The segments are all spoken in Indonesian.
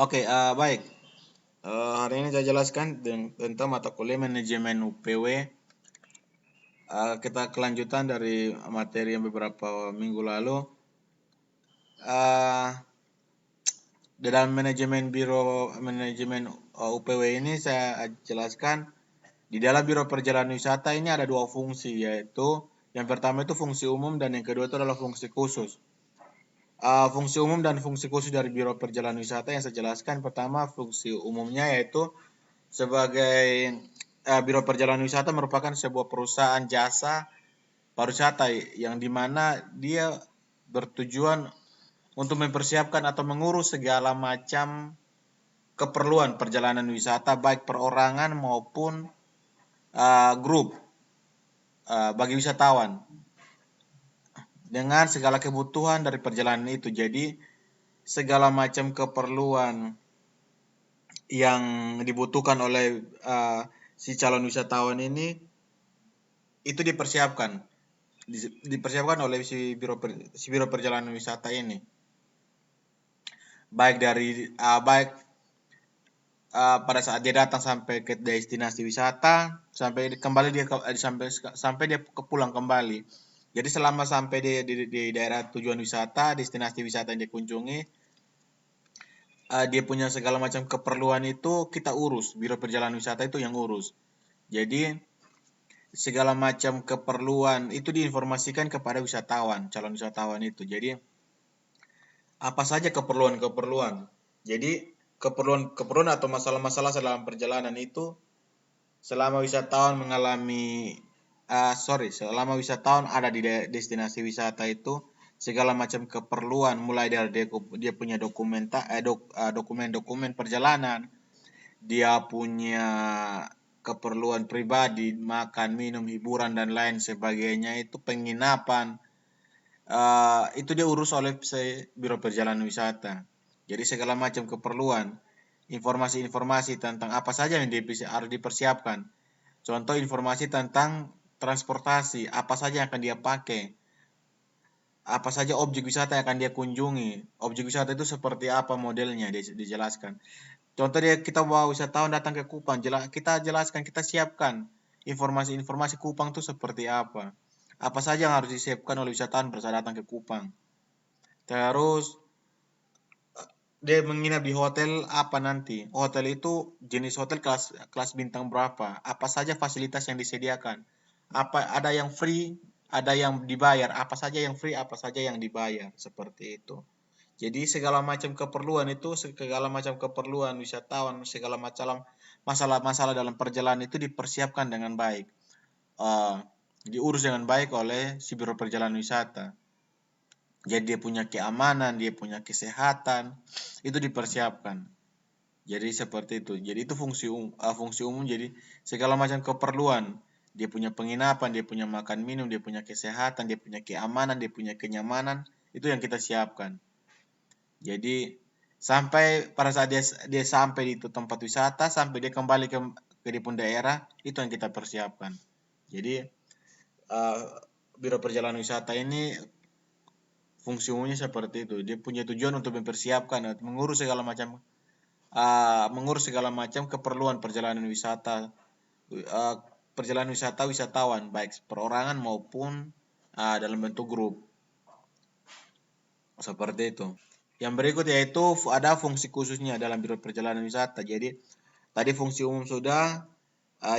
Oke, baik. Hari ini saya jelaskan tentang mata kuliah manajemen UPW. Kita kelanjutan dari materi yang beberapa minggu lalu. Eh, di dalam manajemen UPW ini saya jelaskan di dalam Biro Perjalanan Wisata ini ada dua fungsi, yaitu yang pertama itu fungsi umum dan yang kedua itu adalah fungsi khusus. Fungsi umum dan fungsi khusus dari Biro Perjalanan Wisata yang saya jelaskan, pertama fungsi umumnya yaitu sebagai Biro Perjalanan Wisata merupakan sebuah perusahaan jasa pariwisata yang dimana dia bertujuan untuk mempersiapkan atau mengurus segala macam keperluan perjalanan wisata baik perorangan maupun grup bagi wisatawan dengan segala kebutuhan dari perjalanan itu. Jadi segala macam keperluan yang dibutuhkan oleh si calon wisatawan ini itu dipersiapkan oleh si biro perjalanan wisata ini, baik dari pada saat dia datang sampai ke destinasi wisata sampai kembali sampai dia pulang kembali. Jadi selama sampai di daerah tujuan wisata, destinasi wisata yang dia kunjungi, dia punya segala macam keperluan itu kita urus, biro perjalanan wisata itu yang urus. Jadi segala macam keperluan itu diinformasikan kepada wisatawan, calon wisatawan itu. Jadi apa saja keperluan-keperluan. Jadi keperluan atau masalah-masalah dalam perjalanan itu selama wisatawan selama wisatawan ada di destinasi wisata itu segala macam keperluan mulai dari dia punya dokumen-dokumen perjalanan, dia punya keperluan pribadi, makan, minum, hiburan dan lain sebagainya, itu penginapan, itu dia urus oleh Biro Perjalanan Wisata. Jadi segala macam keperluan, informasi-informasi tentang apa saja yang harus dipersiapkan. Contoh informasi tentang transportasi, apa saja yang akan dia pakai, apa saja objek wisata yang akan dia kunjungi. Objek wisata itu seperti apa modelnya, dijelaskan. Contoh kita bawa wisatawan datang ke Kupang, kita jelaskan, kita siapkan informasi-informasi Kupang itu seperti apa. Apa saja yang harus disiapkan oleh wisatawan pada datang ke Kupang. Terus dia menginap di hotel apa nanti. Hotel itu jenis hotel kelas bintang berapa. Apa saja fasilitas yang disediakan. Ada yang free, ada yang dibayar. Apa saja yang free, apa saja yang dibayar. Seperti itu. Jadi segala macam keperluan wisatawan, segala macam masalah-masalah dalam perjalanan itu dipersiapkan dengan baik. Diurus dengan baik oleh si Biro Perjalanan Wisata. Jadi dia punya keamanan, dia punya kesehatan, itu dipersiapkan. Jadi seperti itu. Jadi itu fungsi umum. Jadi segala macam keperluan. Dia punya penginapan, dia punya makan minum, dia punya kesehatan, dia punya keamanan, dia punya kenyamanan, itu yang kita siapkan. Jadi sampai pada saat dia sampai di tempat wisata, sampai dia kembali ke dia pun daerah, itu yang kita persiapkan. Jadi Biro Perjalanan Wisata ini fungsi umumnya seperti itu. Dia punya tujuan untuk mempersiapkan, mengurus segala macam keperluan perjalanan wisata, perjalanan wisata wisatawan, baik perorangan maupun dalam bentuk grup. Seperti itu. Yang berikut yaitu ada fungsi khususnya dalam Biro Perjalanan Wisata. Jadi tadi fungsi umum sudah,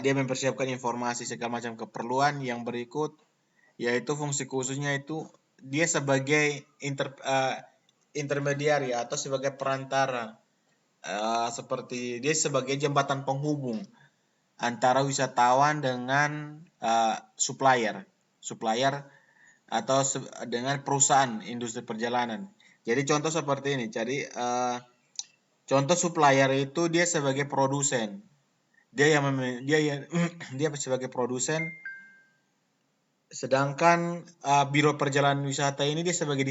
dia mempersiapkan informasi segala macam keperluan. Yang berikut yaitu fungsi khususnya itu dia sebagai intermediari atau sebagai perantara, seperti dia sebagai jembatan penghubung antara wisatawan dengan supplier atau dengan perusahaan industri perjalanan. Jadi contoh seperti ini. Jadi contoh supplier itu dia sebagai produsen. Dia sebagai produsen, sedangkan Biro Perjalanan Wisata ini dia sebagai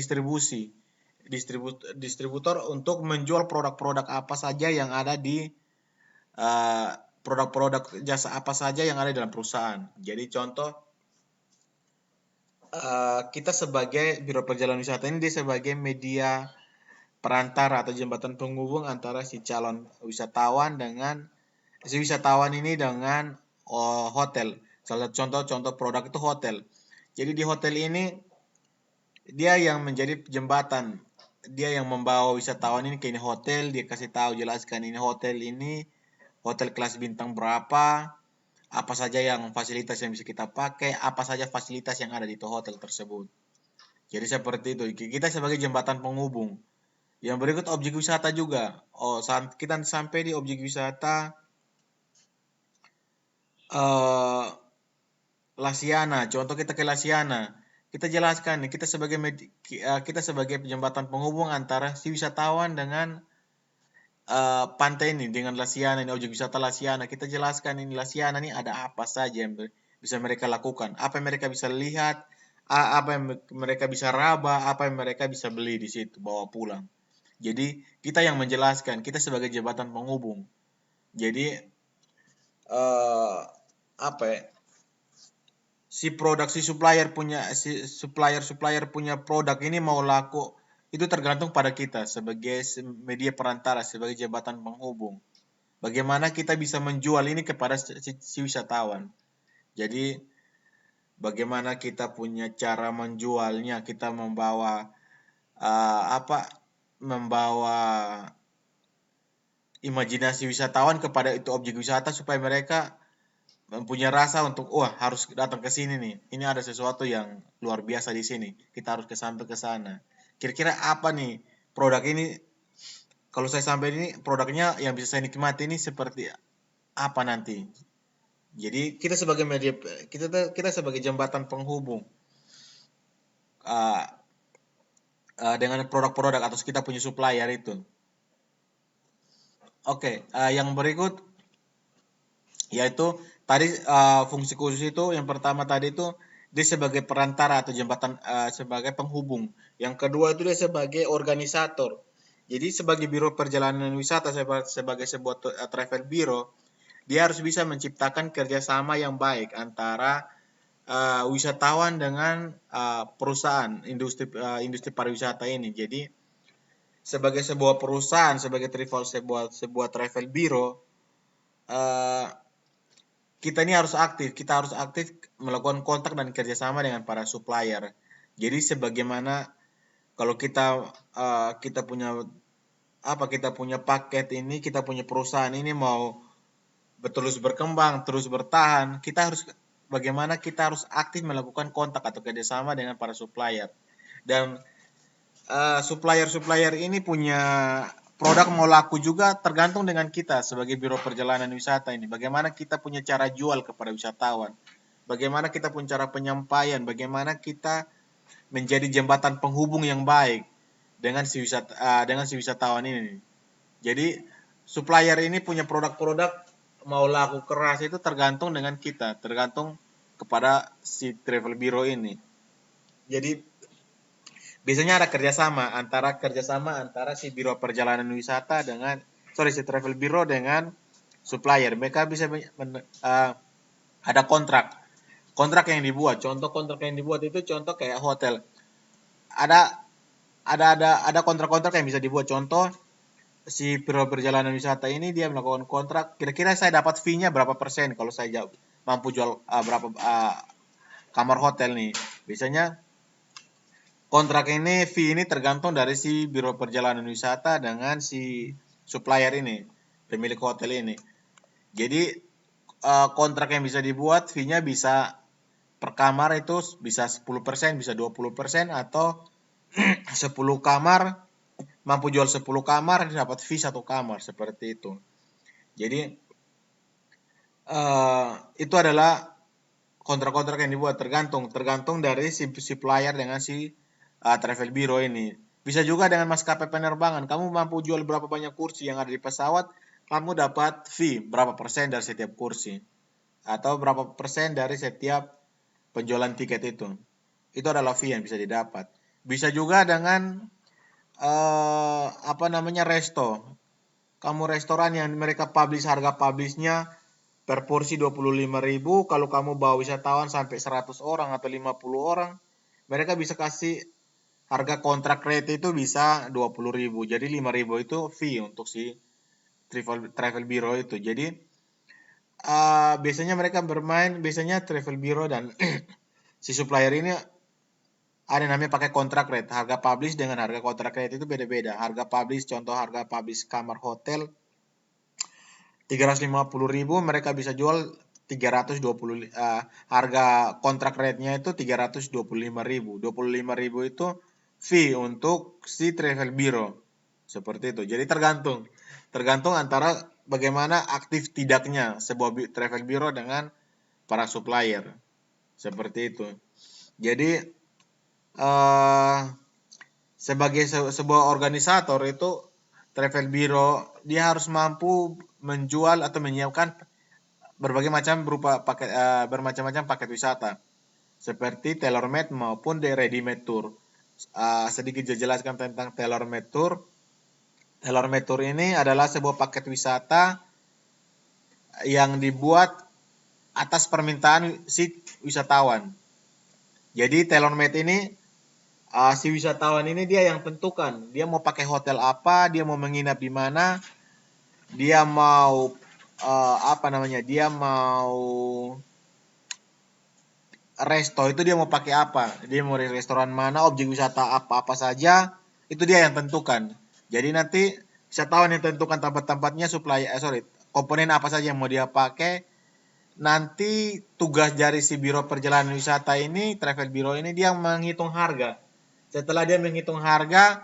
distributor untuk menjual produk-produk apa saja yang ada di produk-produk jasa apa saja yang ada dalam perusahaan. Jadi contoh kita sebagai Biro Perjalanan Wisata ini dia sebagai media perantara atau jembatan penghubung antara si calon wisatawan dengan si wisatawan ini dengan hotel. Salah satu contoh produk itu hotel. Jadi di hotel ini dia yang menjadi jembatan. Dia yang membawa wisatawan ini ke ini hotel, dia kasih tahu jelaskan ini hotel kelas bintang berapa, apa saja yang fasilitas yang bisa kita pakai, apa saja fasilitas yang ada di hotel tersebut. Jadi seperti itu. Kita sebagai jembatan penghubung. Yang berikut objek wisata juga. Saat kita sampai di objek wisata Lasiana, contoh kita ke Lasiana, kita jelaskan nih, kita sebagai jembatan penghubung antara si wisatawan dengan pantai ini, dengan Lasiana ini, objek wisata Lasiana. Kita jelaskan ini Lasiana ini ada apa saja yang bisa mereka lakukan, apa yang mereka bisa lihat, apa yang mereka bisa raba, apa yang mereka bisa beli di situ, bawa pulang. Jadi kita yang menjelaskan, kita sebagai jembatan penghubung. Jadi apa ya? Si supplier punya produk ini mau laku, itu tergantung pada kita sebagai media perantara, sebagai jembatan penghubung. Bagaimana kita bisa menjual ini kepada si wisatawan. Jadi bagaimana kita punya cara menjualnya, kita membawa imajinasi wisatawan kepada itu objek wisata supaya mereka mempunyai rasa untuk harus datang ke sini nih. Ini ada sesuatu yang luar biasa di sini. Kita harus ke sana. Kira-kira apa nih produk ini? Kalau saya sampai ini produknya yang bisa saya nikmati ini seperti apa nanti? Jadi kita sebagai media, kita sebagai jembatan penghubung dengan produk-produk atau kita punya supplier itu. Oke, yang berikut yaitu tadi fungsi khusus itu yang pertama tadi itu dia sebagai perantara atau jembatan sebagai penghubung. Yang kedua itu dia sebagai organisator. Jadi sebagai biro perjalanan wisata sebagai sebuah travel bureau, dia harus bisa menciptakan kerjasama yang baik antara wisatawan dengan perusahaan industri pariwisata ini. Jadi sebagai sebuah perusahaan, sebagai sebuah travel bureau, kita harus aktif melakukan kontak dan kerjasama dengan para supplier. Jadi sebagaimana kalau kita punya paket ini, kita punya perusahaan ini mau terus berkembang, terus bertahan, bagaimana kita harus aktif melakukan kontak atau kerjasama dengan para supplier. Dan supplier ini punya produk mau laku juga tergantung dengan kita sebagai biro perjalanan wisata ini. Bagaimana kita punya cara jual kepada wisatawan. Bagaimana kita punya cara penyampaian. Bagaimana kita menjadi jembatan penghubung yang baik dengan si wisatawan ini. Jadi supplier ini punya produk-produk mau laku keras itu tergantung dengan kita. Tergantung kepada si travel bureau ini. Jadi biasanya ada kerjasama antara si biro perjalanan wisata si travel bureau dengan supplier. Mereka bisa ada kontrak yang dibuat. Contoh kontrak yang dibuat itu contoh kayak hotel. Ada kontrak-kontrak yang bisa dibuat. Contoh si biro perjalanan wisata ini dia melakukan kontrak. Kira-kira saya dapat fee-nya berapa persen kalau saya mampu jual berapa kamar hotel nih. Biasanya kontrak ini, fee ini tergantung dari si biro perjalanan wisata dengan si supplier ini, pemilik hotel ini. Jadi kontrak yang bisa dibuat, fee-nya bisa per kamar itu bisa 10%, bisa 20%, atau 10 kamar, mampu jual 10 kamar, dapat fee 1 kamar, seperti itu. Jadi itu adalah kontrak-kontrak yang dibuat, tergantung dari si supplier dengan si travel bureau ini. Bisa juga dengan maskapai penerbangan. Kamu mampu jual berapa banyak kursi yang ada di pesawat, kamu dapat fee berapa persen dari setiap kursi. Atau berapa persen dari setiap penjualan tiket itu. Itu adalah fee yang bisa didapat. Bisa juga dengan resto. Kamu restoran yang mereka harga publishnya per porsi 25.000, kalau kamu bawa wisatawan sampai 100 orang atau 50 orang, mereka bisa kasih harga kontrak rate itu bisa 20.000. Jadi 5.000 itu fee untuk si travel bureau itu. Jadi biasanya mereka bermain, biasanya travel bureau dan si supplier ini ada namanya pakai kontrak rate. Harga publish dengan harga kontrak rate itu beda-beda. Harga publish, contoh harga publish kamar hotel 350.000, mereka bisa jual 320, harga kontrak rate-nya itu 325.000. 25.000 itu fee untuk si travel bureau. Seperti itu. Jadi tergantung antara bagaimana aktif tidaknya sebuah travel bureau dengan para supplier. Seperti itu. Jadi sebagai sebuah organisator itu travel bureau dia harus mampu menjual atau menyiapkan berbagai macam berupa paket bermacam-macam paket wisata seperti tailor made maupun ready made tour. Sedikit jelaskan tentang tailor made tour. Tailor made tour ini adalah sebuah paket wisata yang dibuat atas permintaan si wisatawan. Jadi tailor made ini si wisatawan ini dia yang tentukan, dia mau pakai hotel apa, dia mau menginap di mana, dia mau dia mau resto itu dia mau pakai apa, dia mau di restoran mana, objek wisata apa saja, itu dia yang tentukan. Jadi nanti wisatawan yang tentukan tempat-tempatnya, komponen apa saja yang mau dia pakai. Nanti tugas dari si biro perjalanan wisata ini, travel biro ini, dia menghitung harga. Setelah dia menghitung harga,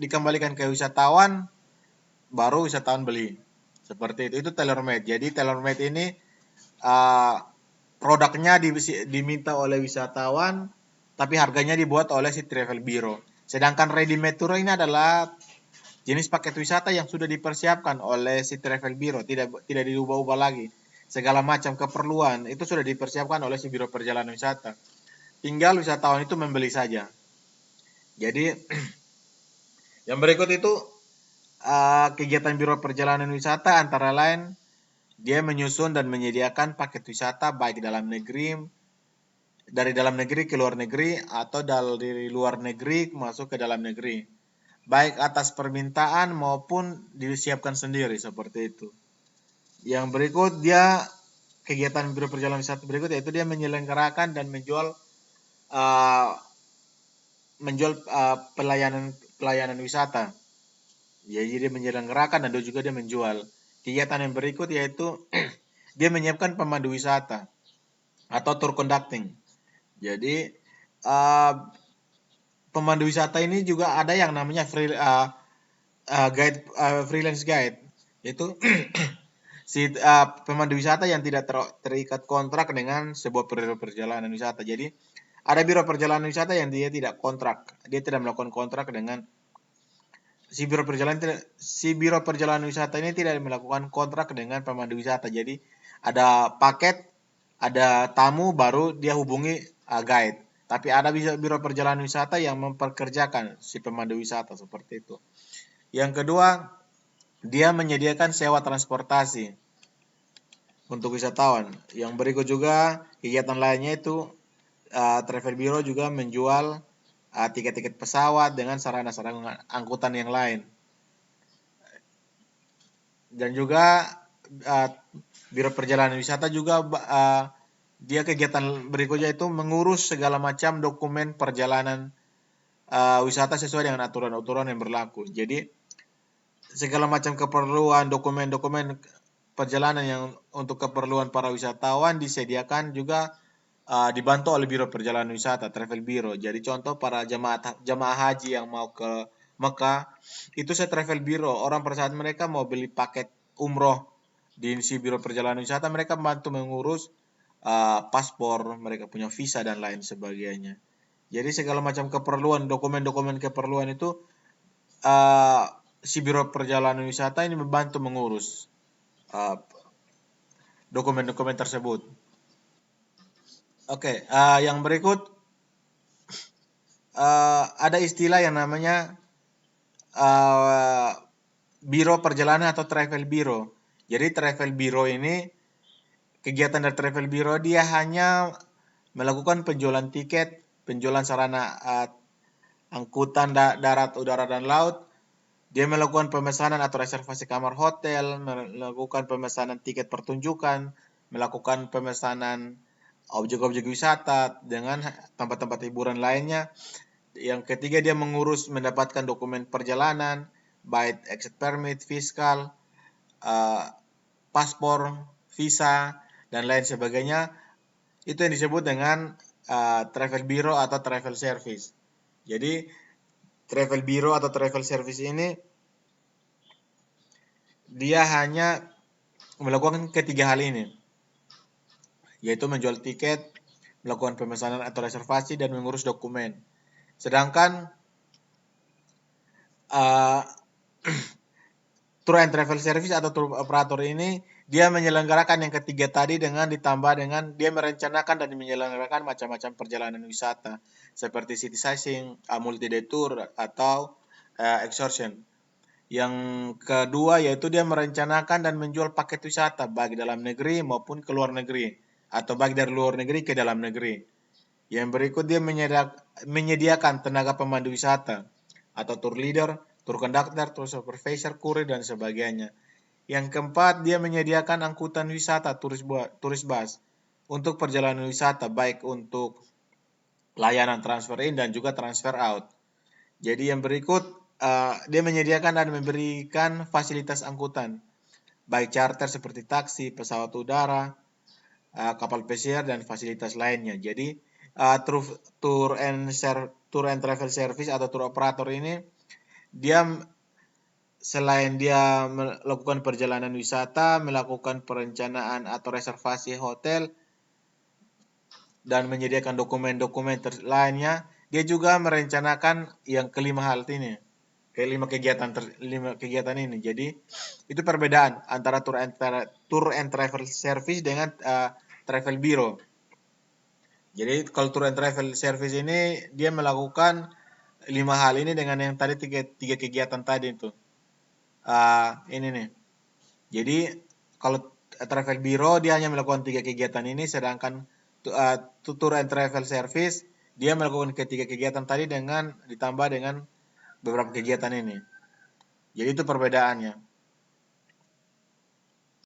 dikembalikan ke wisatawan, baru wisatawan beli. Seperti itu tailor made. Jadi tailor made ini produknya diminta oleh wisatawan, tapi harganya dibuat oleh si travel bureau. Sedangkan ready made tour ini adalah jenis paket wisata yang sudah dipersiapkan oleh si travel bureau, tidak diubah-ubah lagi. Segala macam keperluan itu sudah dipersiapkan oleh si biro perjalanan wisata. Tinggal wisatawan itu membeli saja. Jadi yang berikut itu kegiatan biro perjalanan wisata antara lain dia menyusun dan menyediakan paket wisata baik dari dalam negeri ke luar negeri atau dari luar negeri masuk ke dalam negeri. Baik atas permintaan maupun disiapkan sendiri seperti itu. Yang berikut dia kegiatan biro perjalanan wisata berikut yaitu dia menyelenggarakan dan menjual pelayanan wisata. Jadi dia menyelenggarakan dan juga dia menjual. Kegiatan yang berikut yaitu dia menyiapkan pemandu wisata atau tour conducting. Jadi pemandu wisata ini juga ada yang namanya freelance guide. Itu si pemandu wisata yang tidak terikat kontrak dengan sebuah biro perjalanan wisata. Jadi ada biro perjalanan wisata yang dia tidak kontrak, dia tidak melakukan kontrak dengan si biro perjalanan wisata ini tidak melakukan kontrak dengan pemandu wisata. Jadi ada paket, ada tamu, baru dia hubungi guide. Tapi ada biro perjalanan wisata yang memperkerjakan si pemandu wisata seperti itu. Yang kedua, dia menyediakan sewa transportasi untuk wisatawan. Yang berikut juga kegiatan lainnya itu travel bureau juga menjual tiket-tiket pesawat dengan sarana-sarana angkutan yang lain. Dan juga biro perjalanan wisata juga dia kegiatan berikutnya itu mengurus segala macam dokumen perjalanan wisata sesuai dengan aturan-aturan yang berlaku. Jadi segala macam keperluan dokumen-dokumen perjalanan yang untuk keperluan para wisatawan disediakan juga dibantu oleh biro perjalanan wisata, travel bureau. Jadi contoh para jamaah haji yang mau ke Mekah, itu saya travel bureau. Orang pada saat mereka mau beli paket umroh di si biro perjalanan wisata, mereka bantu mengurus paspor, mereka punya visa dan lain sebagainya. Jadi segala macam keperluan, dokumen-dokumen keperluan itu si biro perjalanan wisata ini membantu mengurus dokumen-dokumen tersebut. Oke, yang berikut ada istilah yang namanya biro perjalanan atau travel bureau. Jadi travel bureau ini, kegiatan dari travel bureau dia hanya melakukan penjualan tiket, penjualan sarana angkutan darat, udara, dan laut. Dia melakukan pemesanan atau reservasi kamar hotel, melakukan pemesanan tiket pertunjukan, melakukan pemesanan objek-objek wisata dengan tempat-tempat hiburan lainnya. Yang ketiga, dia mengurus mendapatkan dokumen perjalanan, baik exit permit, fiskal, paspor, visa, dan lain sebagainya. Itu yang disebut dengan travel bureau atau travel service. Jadi travel bureau atau travel service ini dia hanya melakukan ketiga hal ini, yaitu menjual tiket, melakukan pemesanan atau reservasi, dan mengurus dokumen. Sedangkan tour and travel service atau tour operator ini dia menyelenggarakan yang ketiga tadi dengan ditambah dengan dia merencanakan dan menyelenggarakan macam-macam perjalanan wisata seperti city sightseeing, multi-day tour, atau excursion. Yang kedua yaitu dia merencanakan dan menjual paket wisata baik dalam negeri maupun ke luar negeri atau baik dari luar negeri ke dalam negeri. Yang berikut dia menyediakan tenaga pemandu wisata atau tour leader, tour conductor, tour supervisor, kurir, dan sebagainya. Yang keempat, dia menyediakan angkutan wisata turis bus untuk perjalanan wisata baik untuk layanan transfer in dan juga transfer out. Jadi yang berikut dia menyediakan dan memberikan fasilitas angkutan baik charter seperti taksi, pesawat udara, kapal pesiar, dan fasilitas lainnya. Jadi tour and travel service atau tour operator ini dia selain dia melakukan perjalanan wisata, melakukan perencanaan atau reservasi hotel, dan menyediakan dokumen-dokumen lainnya, dia juga merencanakan yang kelima hal ini, kelima kegiatan ini. Jadi itu perbedaan antara tour and travel service dengan travel bureau. Jadi kalau tour and travel service ini dia melakukan 5 hal ini dengan yang tadi tiga kegiatan tadi itu. Ini nih. Jadi kalau travel bureau dia hanya melakukan 3 kegiatan ini, sedangkan tour and travel service dia melakukan ketiga kegiatan tadi dengan ditambah dengan beberapa kegiatan ini. Jadi itu perbedaannya.